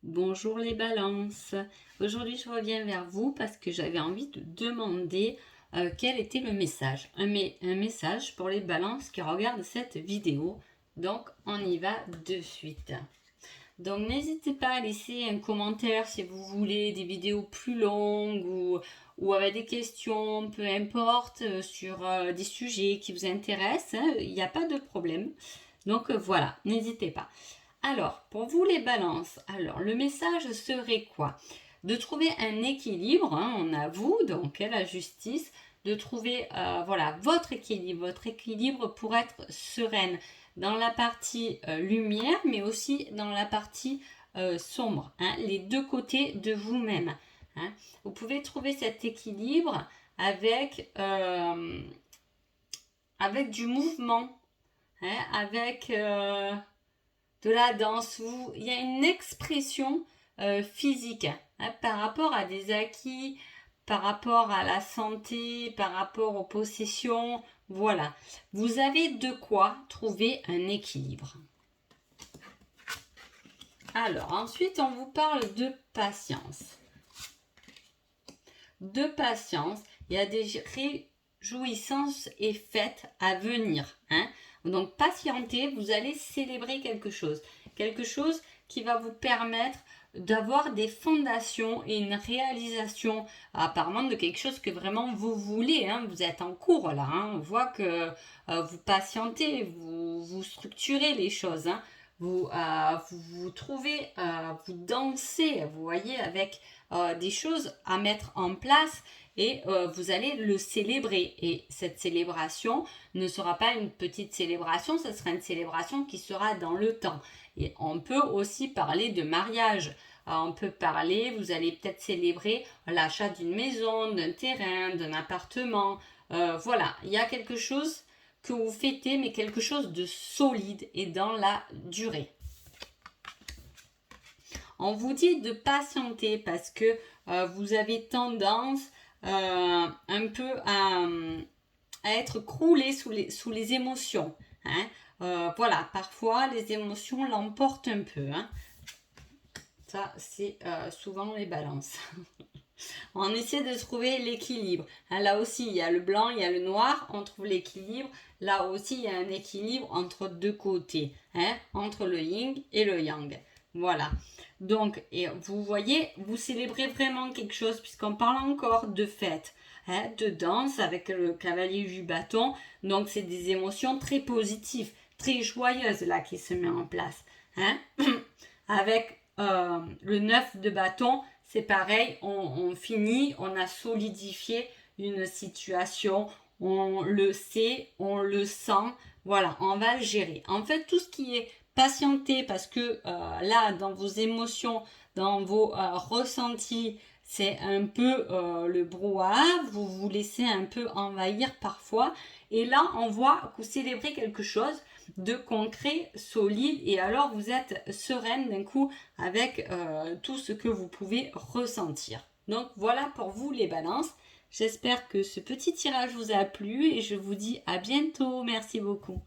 Bonjour les balances. Aujourd'hui, je reviens vers vous parce que j'avais envie de demander quel était le message. Un message pour les balances qui regardent cette vidéo. Donc, on y va de suite. Donc, n'hésitez pas à laisser un commentaire si vous voulez des vidéos plus longues ou avec des questions, peu importe, sur des sujets qui vous intéressent. Il n'y a pas de problème. Donc, voilà, n'hésitez pas. Alors, pour vous les balances, alors le message serait quoi? De trouver un équilibre, on a vous, donc la justice, de trouver voilà, votre équilibre pour être sereine dans la partie lumière, mais aussi dans la partie sombre, les deux côtés de vous-même. Vous pouvez trouver cet équilibre avec du mouvement, avec de la danse, il y a une expression physique par rapport à des acquis, par rapport à la santé, par rapport aux possessions. Voilà, vous avez de quoi trouver un équilibre. Alors, ensuite, on vous parle de patience. De patience, il y a des réjouissances et fêtes à venir. Donc, patientez, vous allez célébrer quelque chose qui va vous permettre d'avoir des fondations et une réalisation apparemment de quelque chose que vraiment vous voulez. Vous êtes en cours là, on voit que vous patientez, vous structurez les choses. Vous trouvez, vous dansez, vous voyez, avec des choses à mettre en place et vous allez le célébrer. Et cette célébration ne sera pas une petite célébration, ce sera une célébration qui sera dans le temps. Et on peut aussi parler de mariage. On peut parler, vous allez peut-être célébrer l'achat d'une maison, d'un terrain, d'un appartement. Voilà, il y a quelque chose que vous fêtez, mais quelque chose de solide et dans la durée. On vous dit de patienter parce que vous avez tendance un peu à être croulé sous les émotions. Voilà, parfois les émotions l'emportent un peu. Ça, c'est souvent les balances. On essaie de trouver l'équilibre. Là aussi, il y a le blanc, il y a le noir, on trouve l'équilibre. Là aussi, il y a un équilibre entre deux côtés, entre le yin et le yang. Voilà. Donc, et vous voyez, vous célébrez vraiment quelque chose puisqu'on parle encore de fête, de danse avec le cavalier du bâton. Donc, c'est des émotions très positives, très joyeuses là qui se met en place. Avec le 9 de bâton, c'est pareil, on finit, on a solidifié une situation, on le sait, on le sent, voilà, on va le gérer. En fait, tout ce qui est patienter, parce que là, dans vos émotions, dans vos ressentis, c'est un peu le brouhaha, vous vous laissez un peu envahir parfois, et là, on voit que vous célébrez quelque chose de concret, solide, et alors vous êtes sereine d'un coup avec tout ce que vous pouvez ressentir. Donc voilà pour vous les balances. J'espère que ce petit tirage vous a plu et je vous dis à bientôt. Merci beaucoup.